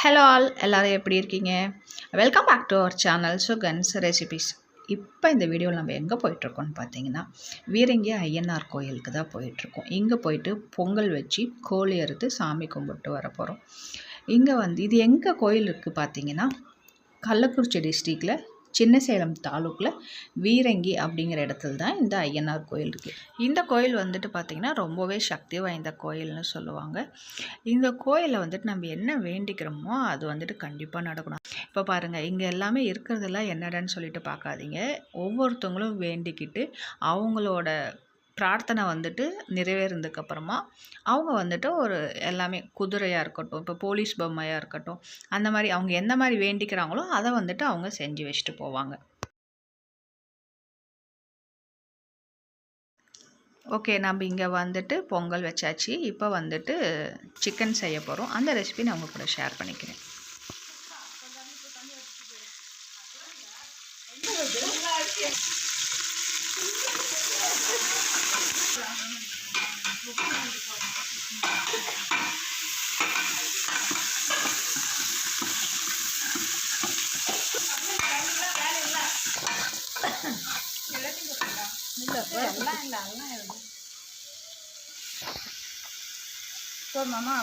Hello all, எல்லோரும் எப்படி இருக்கீங்க? Welcome back to our channel Sugan's recipes. இப்போ இந்த வீடியோவில் நம்ம எங்கே போயிட்டுருக்கோம்னு பார்த்தீங்கன்னா, வீரங்கி ஐயனார் கோயிலுக்கு தான் போயிட்டுருக்கோம். இங்கே போயிட்டு பொங்கல் வச்சு கோழி அறுத்து சாமி கும்பிட்டு வர போகிறோம். இங்கே இது எங்கே கோயில் இருக்குது பார்த்தீங்கன்னா, கள்ளக்குறிச்சி டிஸ்ட்ரிக்டில் சின்ன சேலம் தாலுக்கில் வீரங்கி அப்படிங்கிற இடத்துல தான் இந்த ஐயனார் கோயில் இருக்குது. இந்த கோயில் பார்த்திங்கன்னா ரொம்பவே சக்தி வாய்ந்த கோயில்னு சொல்லுவாங்க. இந்த கோயிலில் நம்ம என்ன வேண்டிக்கிறோமோ அது கண்டிப்பாக நடக்கணும். இப்போ பாருங்கள், இங்கே எல்லாமே இருக்கிறதெல்லாம் என்னடான்னு சொல்லிட்டு பார்க்காதீங்க. ஒவ்வொருத்தவங்களும் வேண்டிக்கிட்டு அவங்களோட பிரார்த்தனை நிறைவேறினதுக்கப்புறமா அவங்க ஒரு எல்லாமே குதிரையாக இருக்கட்டும், இப்போ போலீஸ் பொம்மையாக இருக்கட்டும், அந்த மாதிரி அவங்க எந்த மாதிரி வேண்டிக்கிறாங்களோ அதை அவங்க செஞ்சு வச்சுட்டு போவாங்க. ஓகே, நம்ம இங்கே பொங்கல் வச்சாச்சு. இப்போ சிக்கன் செய்ய போகிறோம். அந்த ரெசிபி நான் உங்கள் கூட ஷேர் பண்ணிக்கிறேன். மாமா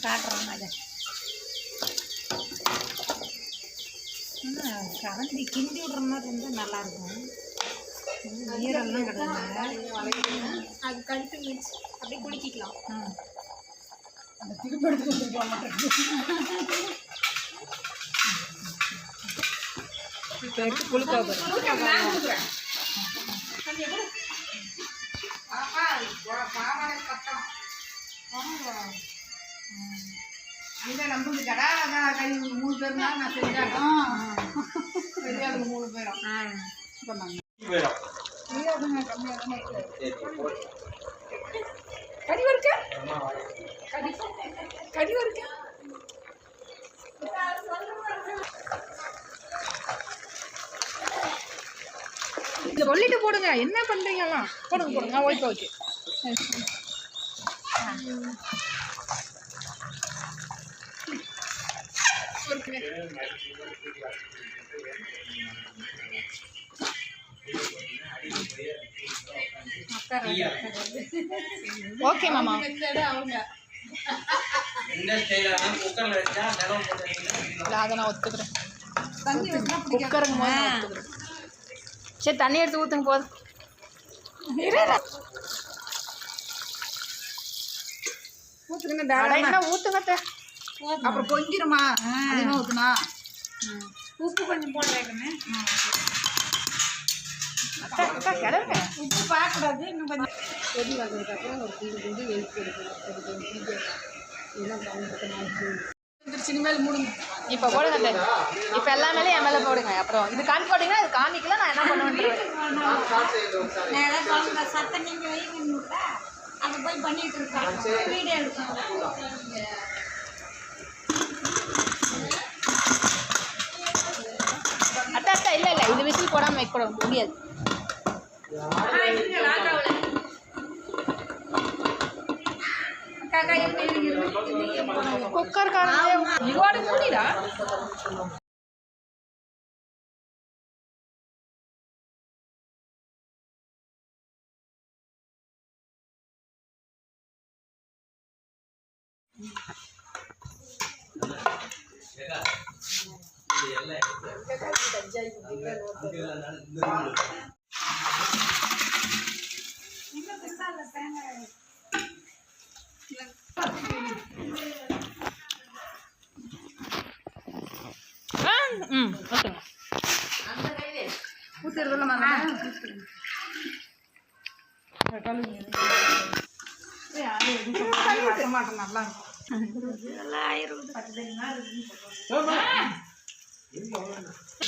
காட்டுறோம். அதை கரண்டி கிண்டி விடுற மாதிரி இருந்தால் நல்லாயிருக்கும். ஈரெல்லாம் கிடையாது. அது கழுத்து மிச்சு அப்படியே குளிக்கலாம். அந்த திருப்பி எடுத்து கொடுத்துருப்போம் இப்போ எடுத்து குளிக்க அங்கே நம்புது கடை கை 3 பேர்னா நான் செஞ்சேன். பெரியாளுங்க 3 பேரும் சொன்னாங்க. கம்மியாக தானே கறி வறுக்க கறி வறுக்க இதை சொல்லிட்டு போடுங்க. என்ன பண்ணுறீங்கலாம்? போடுங்க ஓகே ஓகே. ஓகே மாமா. அதை நான் ஒத்துக்கிறேன். சரி, தண்ணி எடுத்து ஊற்றுங்க. போதும், ஊற்றுங்க. அப்புறம் பொங்கிருமா? அதிகமாக ஊற்றுனா உப்பு கொஞ்சம் போடுறேன்னு கிளறுங்க. உப்பு பார்க்கக்கூடாது. இன்னும் கொஞ்சம் கொதி வந்ததுக்கப்புறம் ஒரு கிண்டு எழுத்து எடுக்கணும். சினிமேல் மூடுங்க. இப்போ போடுங்க. இப்போ எல்லா மேலேயும் என் மேலே போடுங்க. அப்புறம் இது காமி போட்டிங்கன்னா இது காமிக்கல. நான் என்ன பண்ணுவேன்? சட்டை நீங்கள் வைங்க. அதை போய் பண்ணிட்டு இருக்கேன். வீடியோ எடுக்கணும். அட்டா இல்லை இது விசில் போடாமல் வைக்க முடியாது. குக்கர் இவோட மூடிடா. நல்லா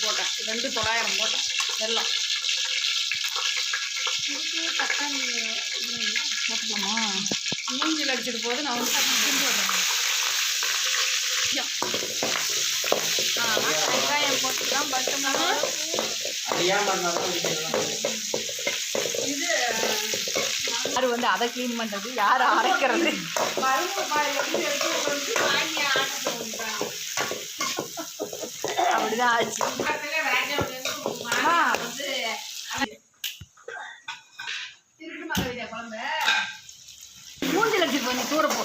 போட்டேன் 2 தொள்ளாயிரம் போட்டேன் வெல்லம் தக்காளி போட்டுக்கலாமா? மூஞ்சில் அடிச்சிட்டு போது நான் வந்து திரும்பி விடுறேன். வெங்காயம் போட்டுக்கலாம். பட்டை மிளகா இது யார் வந்து அதை க்ளீன் பண்ணுறது, யார் அரைக்கிறது? பருப்பு பாயில் எடுத்து வந்து வாங்கி ஆட்டத்தை வந்துட்டாங்க. அப்படிதான் ஆச்சு. மூஞ்சில் அடிச்சிட்டு போய் தூர போ.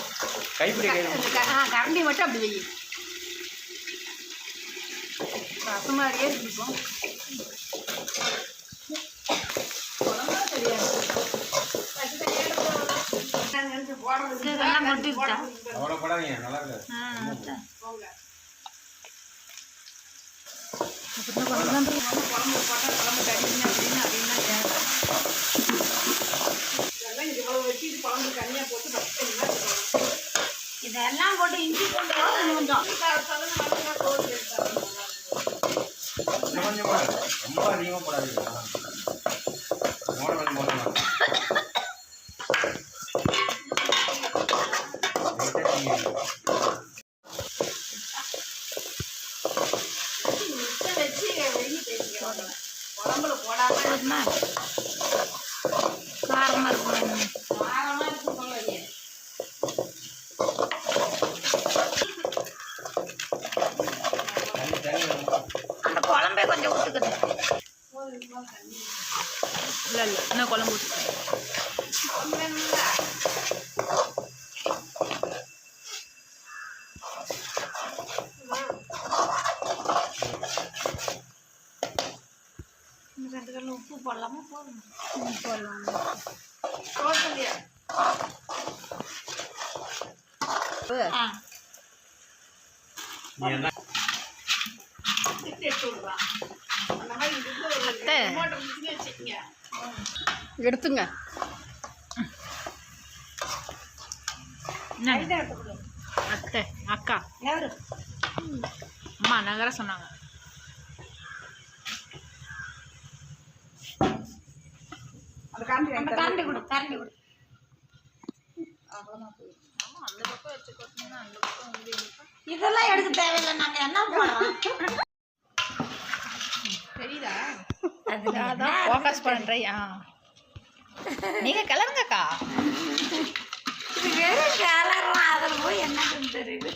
கரண்டி மட்டும் அப்படி வை. ரசம் மாதிரியே இருக்கும். இதெல்லாம் போட்டு இஞ்சி பூண்டு கொஞ்சம் ரொம்ப அதிகமாக போடாதீங்க. வச்சு குழம்புல போடாம காரமாக இருக்கும். காரமாக இருக்கும் சொல்லுவீங்க. அந்த குழம்பே கொஞ்சம் ஊற்றுக்குது. இல்லை இல்லை, இன்னும் குழம்பு ஊற்றுக்கேன். குழம்பு வேணும்ல. ரெண்டு கல்ல உப்பு போடலாமா? போதும். போடலாம். போடலையா? எடுத்துங்க. அத்தை அக்கா அம்மா நகர சொன்னாங்க. கரண்டி கொடு, கரண்டி கொடு. இதெல்லாம் எடுக்க தேவையில்லை. நாங்க என்ன போடுறோம் தெரியுதா? அதான் ஃபோக்கஸ் பண்ணுறேன். நீங்கள் கிளறுங்கக்கா. இது வெறும் கலர்லாம் அதில் போய் என்ன தெரியுது.